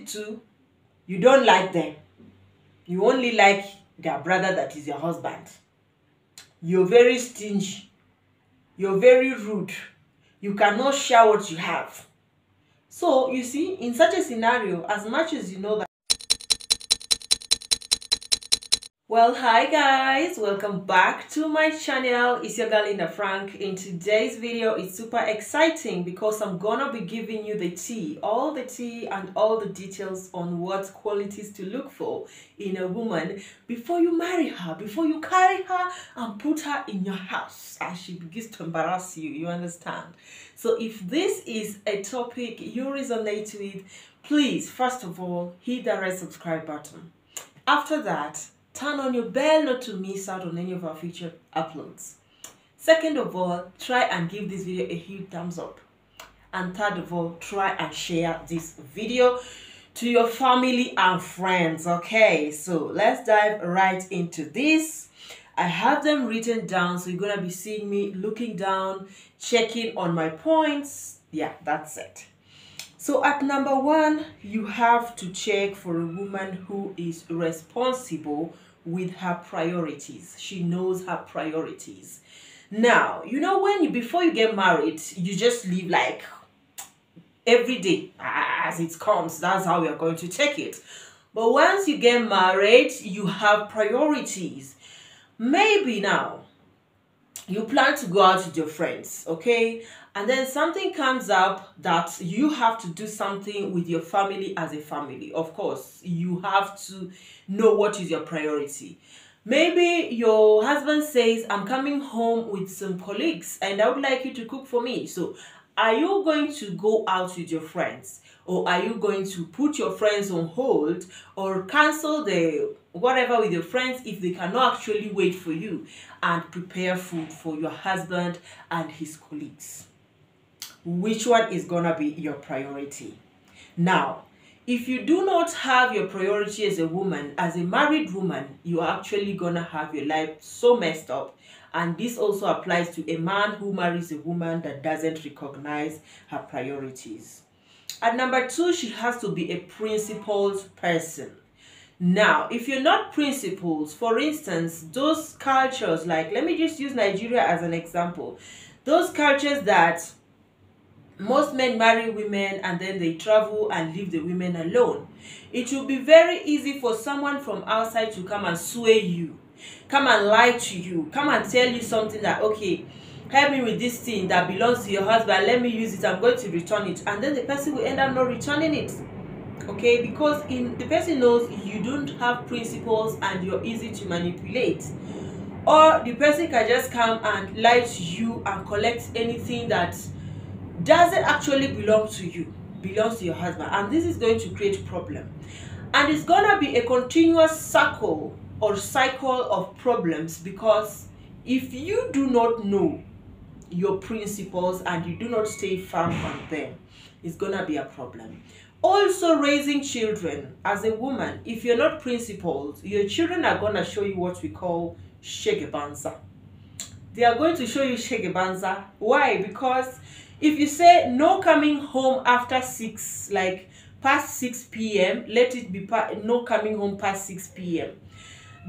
22, you don't like them. You only like their brother that is your husband. You're very stingy. You're very rude. You cannot share what you have. So, you see, in such a scenario, as much as you know that. Well, hi guys, welcome back to my channel. It's your girl Linda Frank. In today's video, it's super exciting because I'm gonna be giving you the tea, all the tea and all the details on what qualities to look for in a woman before you marry her, before you carry her and put her in your house as she begins to embarrass you. You understand? So if this is a topic you resonate with, please, first of all, hit the red subscribe button. After that, turn on your bell not to miss out on any of our future uploads. Second of all, try and give this video a huge thumbs up. And third of all, try and share this video to your family and friends. Okay, so let's dive right into this. I have them written down, so you're gonna be seeing me looking down, checking on my points. Yeah, that's it. So at number 1, you have to check for a woman who is responsible with her priorities. She knows her priorities. Now, you know, before you get married, you just live like every day as it comes. That's how we are going to take it. But once you get married, you have priorities. Maybe now you plan to go out with your friends, okay? And then something comes up that you have to do something with your family as a family. Of course, you have to know what is your priority. Maybe your husband says, I'm coming home with some colleagues and I would like you to cook for me. So are you going to go out with your friends? Or are you going to put your friends on hold or cancel the whatever with your friends if they cannot actually wait for you and prepare food for your husband and his colleagues? Which one is gonna be your priority? Now, if you do not have your priority as a woman, as a married woman, you are actually gonna have your life so messed up. And this also applies to a man who marries a woman that doesn't recognize her priorities. At number 2, she has to be a principled person. Now, if you're not principled, for instance, those cultures, like, let me just use Nigeria as an example. Those cultures that most men marry women and then they travel and leave the women alone. It will be very easy for someone from outside to come and sway you, come and lie to you, come and tell you something that, okay, help me with this thing that belongs to your husband, let me use it, I'm going to return it. And then the person will end up not returning it. Okay, because the person knows you don't have principles and you're easy to manipulate. Or the person can just come and lie to you and collect anything that doesn't actually belong to you, belongs to your husband, and this is going to create problem. And it's gonna be a continuous circle or cycle of problems, because if you do not know your principles and you do not stay firm on them, it's gonna be a problem. Also, raising children as a woman, if you're not principled, your children are gonna show you what we call shegebanza. They are going to show you shegebanza. Why? Because if you say no coming home after 6, like past 6 p.m., let it be no coming home past 6 p.m.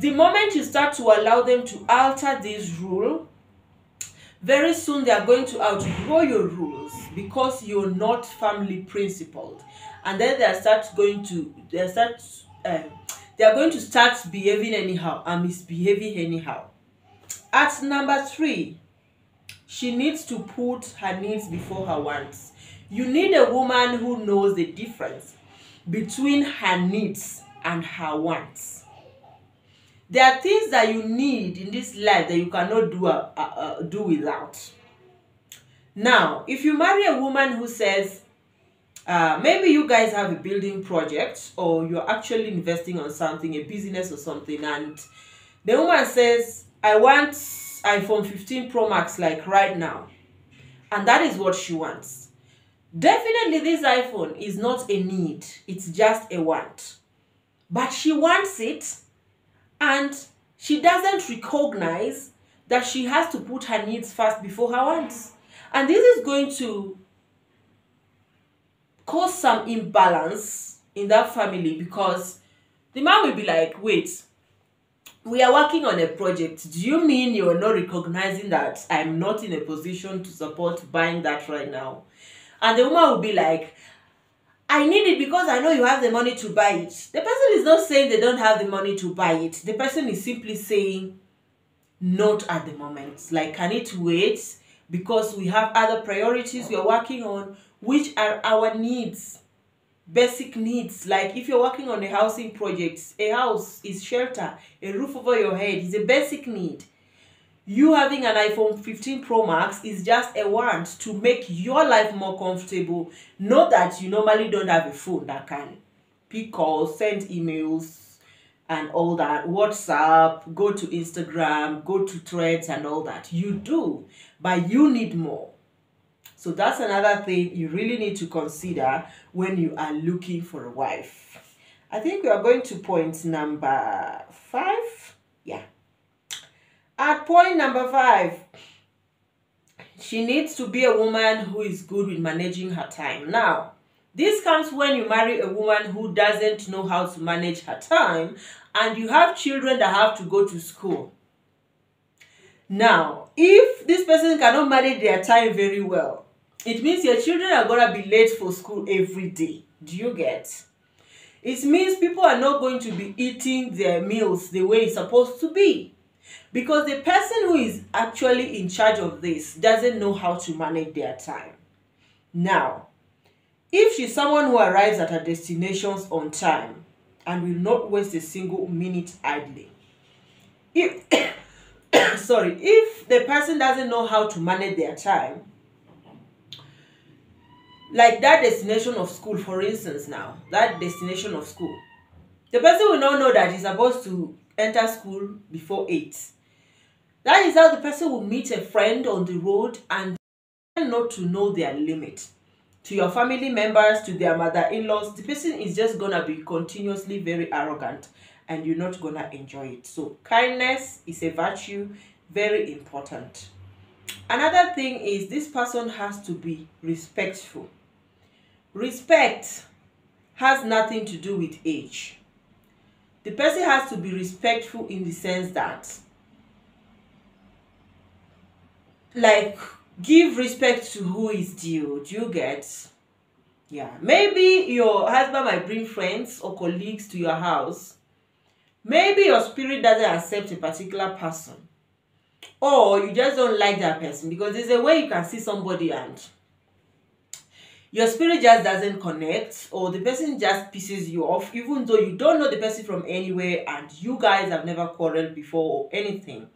The moment you start to allow them to alter this rule, very soon they are going to outgrow your rules because you're not family principled. And then they are going to start behaving anyhow and misbehaving anyhow. At number 3, she needs to put her needs before her wants. You need a woman who knows the difference between her needs and her wants. There are things that you need in this life that you cannot do without. Now, if you marry a woman who says, maybe you guys have a building project or you're actually investing on something, a business or something, and the woman says, I want iPhone 15 Pro Max like right now, and that is what she wants. Definitely this iPhone is not a need, it's just a want. But she wants it, and she doesn't recognize that she has to put her needs first before her wants. And this is going to cause some imbalance in that family, because the man will be like, wait, we are working on a project. Do you mean you're not recognizing that I'm not in a position to support buying that right now? And the woman will be like, I need it because I know you have the money to buy it. The person is not saying they don't have the money to buy it. The person is simply saying, not at the moment. Like, can it wait? Because we have other priorities we are working on, which are our needs. Basic needs. Like, if you're working on a housing project, a house is shelter, a roof over your head is a basic need. You having an iPhone 15 Pro Max is just a want to make your life more comfortable. Not that you normally don't have a phone that can pick calls, send emails, and all that. WhatsApp, go to Instagram, go to Threads, and all that. You do, but you need more. So that's another thing you really need to consider when you are looking for a wife. I think we are going to point number 5. Yeah. At point number 5, she needs to be a woman who is good with managing her time. Now, this comes when you marry a woman who doesn't know how to manage her time and you have children that have to go to school. Now, if this person cannot manage their time very well, it means your children are going to be late for school every day. Do you get? It means people are not going to be eating their meals the way it's supposed to be. Because the person who is actually in charge of this doesn't know how to manage their time. Now, if she's someone who arrives at her destinations on time and will not waste a single minute idling, if if the person doesn't know how to manage their time, like that destination of school, for instance, now, that destination of school, the person will not know that he's supposed to enter school before 8. That is how the person will meet a friend on the road and not to know their limit. To your family members, to their mother-in-laws, the person is just going to be continuously very arrogant and you're not going to enjoy it. So kindness is a virtue, very important. Another thing is this person has to be respectful. Respect has nothing to do with age. The person has to be respectful in the sense that, like, give respect to who is due. Do you get? Yeah. Maybe your husband might bring friends or colleagues to your house. Maybe your spirit doesn't accept a particular person. Or you just don't like that person, because there's a way you can see somebody and your spirit just doesn't connect, or the person just pisses you off, even though you don't know the person from anywhere and you guys have never quarreled before or anything.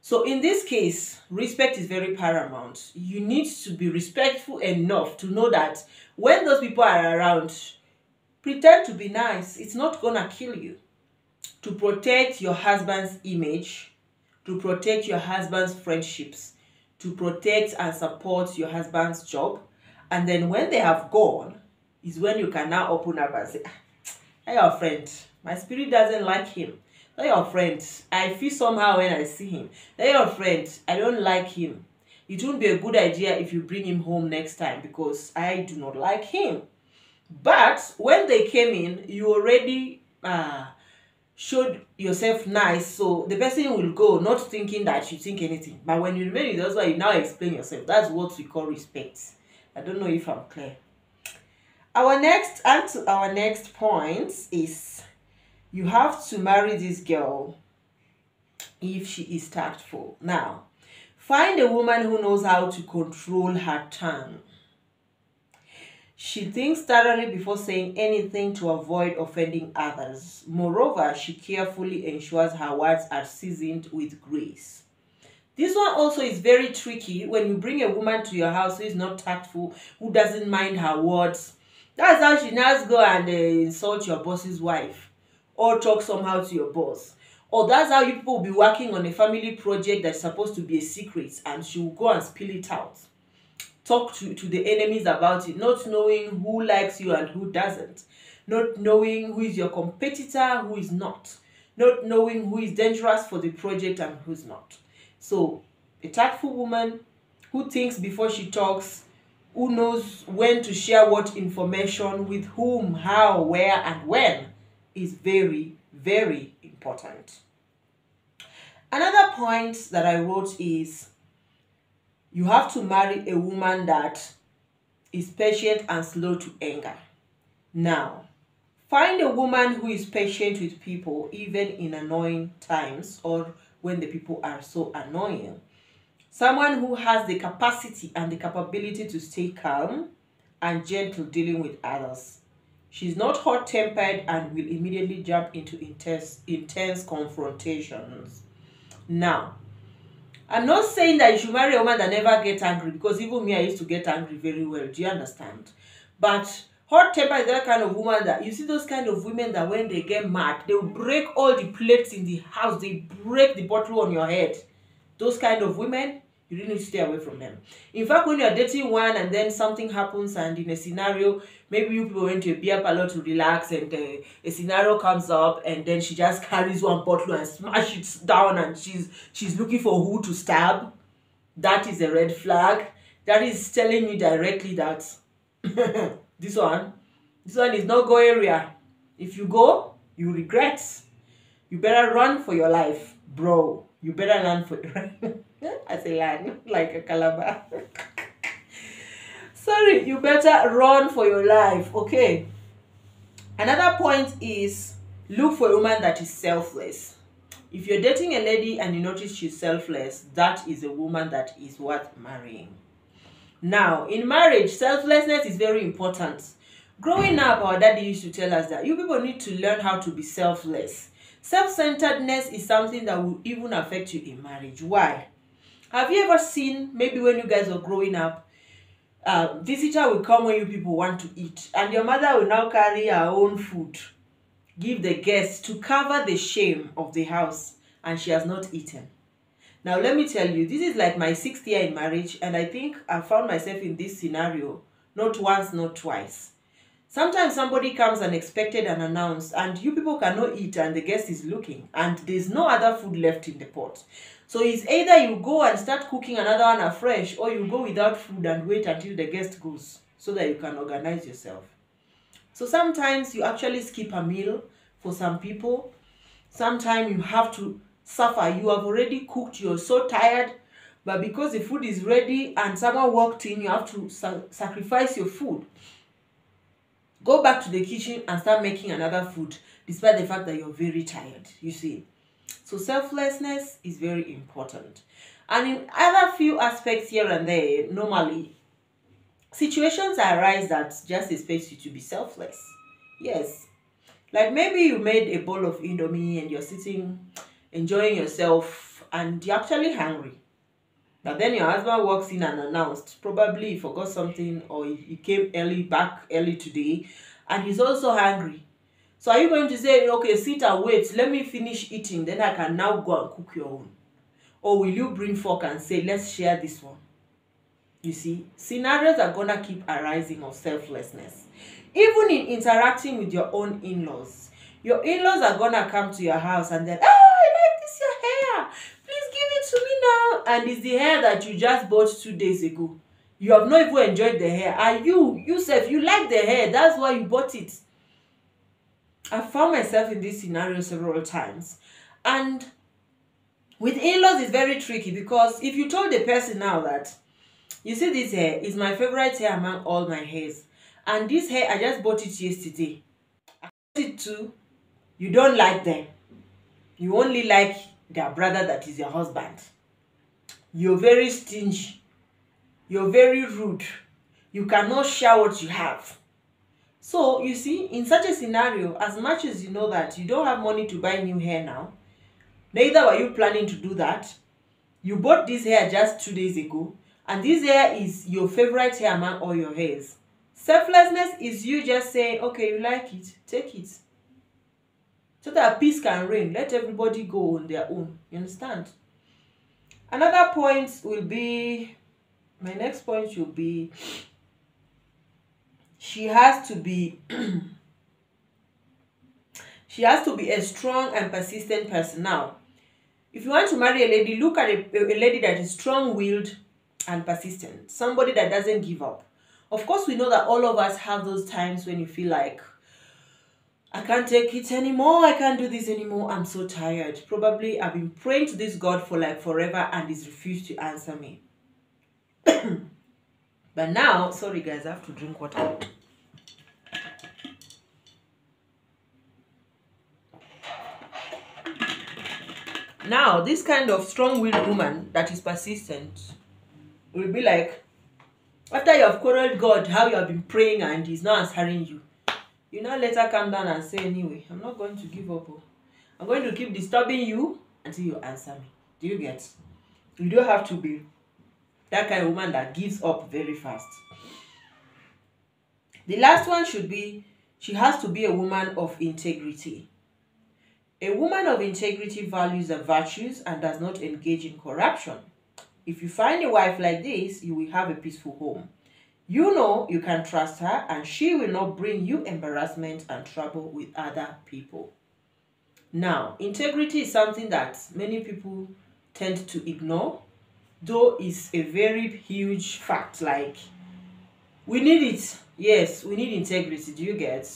So in this case, respect is very paramount. You need to be respectful enough to know that when those people are around, pretend to be nice. It's not gonna kill you. To protect your husband's image, to protect your husband's friendships, to protect and support your husband's job. And then when they have gone, is when you can now open up and say, hey, your friend, my spirit doesn't like him. Hey, your friend, I feel somehow when I see him. Hey, your friend, I don't like him. It won't be a good idea if you bring him home next time because I do not like him. But when they came in, you already showed yourself nice, so the person will go not thinking that you think anything. But when you remain with us, you now explain yourself. That's what we call respect. I don't know if I'm clear. Our next point is you have to marry this girl if she is tactful. Now, find a woman who knows how to control her tongue. She thinks thoroughly before saying anything to avoid offending others. Moreover, she carefully ensures her words are seasoned with grace. This one also is very tricky when you bring a woman to your house who is not tactful, who doesn't mind her words. That's how she now go and insult your boss's wife or talk somehow to your boss. Or that's how you people will be working on a family project that's supposed to be a secret and she will go and spill it out. Talk to the enemies about it, not knowing who likes you and who doesn't. Not knowing who is your competitor, who is not. Not knowing who is dangerous for the project and who's not. So, a tactful woman who thinks before she talks, who knows when to share what information with whom, how, where, and when is very, very important. Another point that I wrote is you have to marry a woman that is patient and slow to anger. Now, find a woman who is patient with people even in annoying times or when the people are so annoying. Someone who has the capacity and the capability to stay calm and gentle dealing with others. She's not hot-tempered and will immediately jump into intense confrontations. Now, I'm not saying that you should marry a woman that never gets angry, because even me, I used to get angry very well. Do you understand? But hot-tempered is that kind of woman that, you see those kind of women that when they get mad, they will break all the plates in the house. They break the bottle on your head. Those kind of women, you really need to stay away from them. In fact, when you're dating one and then something happens and in a scenario, maybe you people went to a beer parlor to relax and a scenario comes up and then she just carries one bottle and smashes it down and she's looking for who to stab, that is a red flag. That is telling you directly that this one is not go area. If you go, you regret. You better run for your life, bro. You better learn for I say learn like a calabar. Sorry, you better run for your life, okay? Another point is look for a woman that is selfless. If you're dating a lady and you notice she's selfless, that is a woman that is worth marrying. Now, in marriage, selflessness is very important. Growing up, our daddy used to tell us that you people need to learn how to be selfless. Self-centeredness is something that will even affect you in marriage. Why? Have you ever seen, maybe when you guys were growing up, visitor will come when you people want to eat, and your mother will now carry her own food, give the guests to cover the shame of the house, and she has not eaten. Now, let me tell you, this is like my 6th year in marriage, and I think I found myself in this scenario, not once, not twice. Sometimes somebody comes unexpected and announced, and you people cannot eat, and the guest is looking, and there's no other food left in the pot. So it's either you go and start cooking another one afresh, or you go without food and wait until the guest goes, so that you can organize yourself. So sometimes you actually skip a meal for some people. Sometimes you have to suffer. You have already cooked, you're so tired, but because the food is ready and someone walked in, you have to sacrifice your food. Go back to the kitchen and start making another food, despite the fact that you're very tired, you see. So selflessness is very important. And in other few aspects here and there, normally, situations arise that just expect you to be selfless. Yes. Like maybe you made a bowl of Indomie and you're sitting, enjoying yourself, and you're actually hungry. But then your husband walks in and announced, probably he forgot something or he came back early today, and he's also hungry. So are you going to say, okay, sit and wait, let me finish eating, then I can now go and cook your own? Or will you bring fork and say, let's share this one? You see, scenarios are going to keep arising of selflessness. Even in interacting with your own in-laws. Your in-laws are going to come to your house and then, I like this your hair. Please give it to me now. And it's the hair that you just bought 2 days ago. You have not even enjoyed the hair. And yourself, you like the hair. That's why you bought it. I found myself in this scenario several times. And with in-laws, it's very tricky because if you told the person now that, you see, this hair is my favorite hair among all my hairs. And this hair, I just bought it yesterday. I bought it too. You don't like them. You only like their brother that is your husband. You're very stingy. You're very rude. You cannot share what you have. So, you see, in such a scenario, as much as you know that you don't have money to buy new hair now, neither were you planning to do that. You bought this hair just 2 days ago, and this hair is your favorite hair among all your hairs. Selflessness is you just saying, okay, you like it, take it. So that peace can reign. Let everybody go on their own. You understand? Another point will be, my next point should be, she has to be a strong and persistent person. Now, if you want to marry a lady, look at a lady that is strong-willed and persistent. Somebody that doesn't give up. Of course, we know that all of us have those times when you feel like, I can't take it anymore, I can't do this anymore, I'm so tired. Probably I've been praying to this God for like forever and he's refused to answer me. But now, sorry guys, I have to drink water. Now, this kind of strong-willed woman that is persistent will be like, after you have quarreled God, how you have been praying and he's not answering you, you now later come down and say, anyway, I'm not going to give up. I'm going to keep disturbing you until you answer me. Do you get? You don't have to be that kind of woman that gives up very fast. The last one should be, she has to be a woman of integrity. A woman of integrity values the virtues and does not engage in corruption. If you find a wife like this, you will have a peaceful home. You know you can trust her and she will not bring you embarrassment and trouble with other people. Now, integrity is something that many people tend to ignore, though it's a very huge fact. Like, we need it. Yes, we need integrity. Do you get?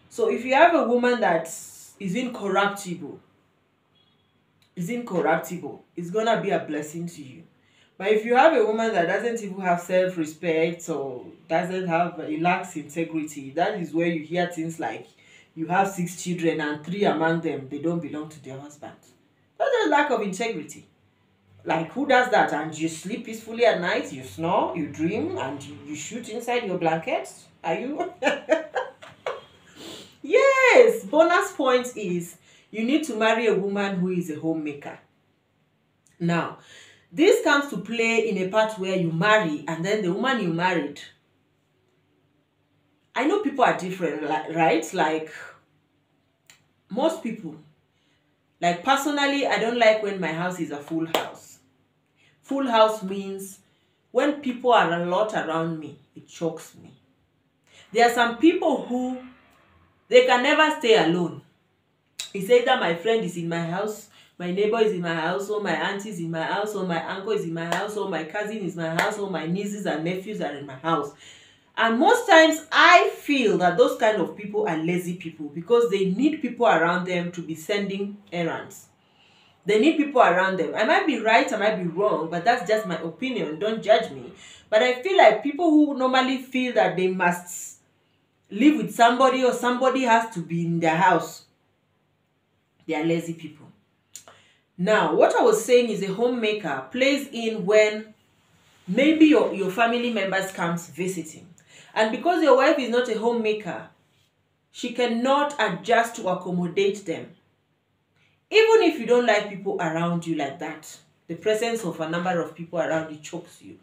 So if you have a woman that is incorruptible, it's gonna be a blessing to you. But if you have a woman that doesn't even have self-respect or lacks integrity, that is where you hear things like, you have 6 children and 3 among them, they don't belong to their husband. That's a lack of integrity. Like, who does that? And you sleep peacefully at night, you snore, you dream, and you shoot inside your blankets? Are you? Yes! Bonus point is, you need to marry a woman who is a homemaker. Now, this comes to play in a part where you marry and then the woman you married. I know people are different, right? Like, most people. Like, personally, I don't like when my house is a full house. Full house means when people are a lot around me, it chokes me. There are some people who, they can never stay alone. It's either my friend is in my house, my neighbor is in my house, or my auntie is in my house, or my uncle is in my house, or my cousin is in my house, or my nieces and nephews are in my house. And most times I feel that those kind of people are lazy people because they need people around them to be sending errands. They need people around them. I might be right, I might be wrong, but that's just my opinion. Don't judge me. But I feel like people who normally feel that they must live with somebody or somebody has to be in their house, they are lazy people. Now, what I was saying is a homemaker plays in when maybe your family members comes visiting. And because your wife is not a homemaker, she cannot adjust to accommodate them. Even if you don't like people around you like that, the presence of a number of people around you chokes you.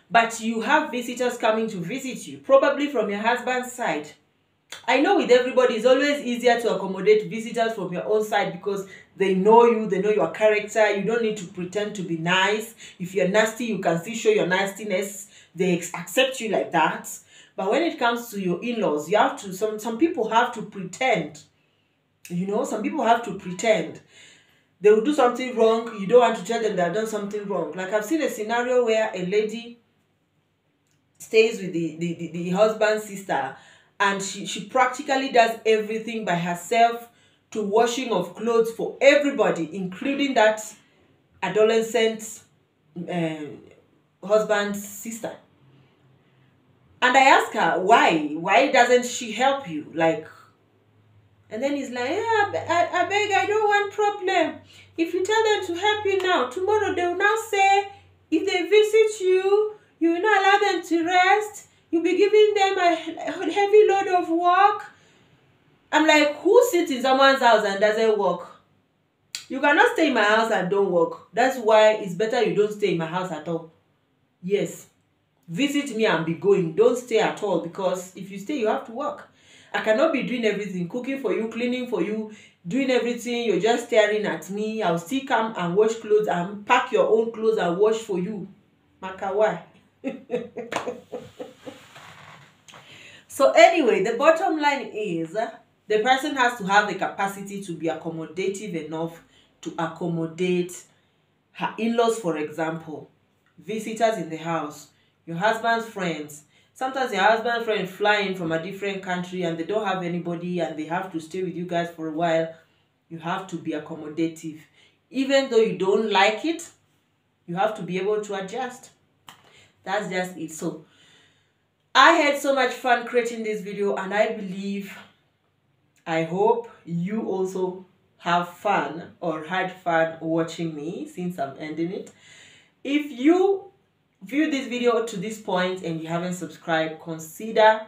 But you have visitors coming to visit you, probably from your husband's side. I know with everybody, it's always easier to accommodate visitors from your own side because they know you, they know your character. You don't need to pretend to be nice. If you're nasty, you can still show your nastiness. They accept you like that. But when it comes to your in-laws, you have to, some people have to pretend. You know, some people have to pretend. They will do something wrong. You don't want to tell them they've done something wrong. Like, I've seen a scenario where a lady stays with the husband's sister, and she practically does everything by herself, to washing of clothes for everybody, including that adolescent husband's sister. And I ask her, why doesn't she help you? Like, and then he's like, yeah, I beg, I don't want problem. If you tell them to help you now, tomorrow they will now say, if they visit you, you will not allow them to rest. You'll be giving them a heavy load of work. I'm like, who sits in someone's house and doesn't work? You cannot stay in my house and don't work. That's why it's better you don't stay in my house at all. Yes. Visit me and be going. Don't stay at all, because if you stay, you have to work. I cannot be doing everything, cooking for you, cleaning for you, doing everything. You're just staring at me. I'll still come and wash clothes and pack your own clothes and wash for you. Makawa. So anyway, the bottom line is the person has to have the capacity to be accommodative enough to accommodate her in-laws, for example, visitors in the house, your husband's friends, Sometimes your husband friend flying from a different country and they don't have anybody and they have to stay with you guys for a while. You have to be accommodative. Even though you don't like it, you have to be able to adjust. That's just it. So I had so much fun creating this video, and I hope you also have fun or had fun watching me since I'm ending it. If you view this video to this point and you haven't subscribed, consider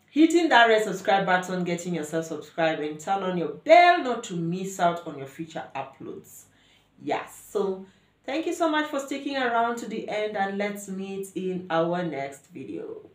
hitting that red subscribe button, getting yourself subscribed, and turn on your bell not to miss out on your future uploads. Yes, so thank you so much for sticking around to the end, and let's meet in our next video.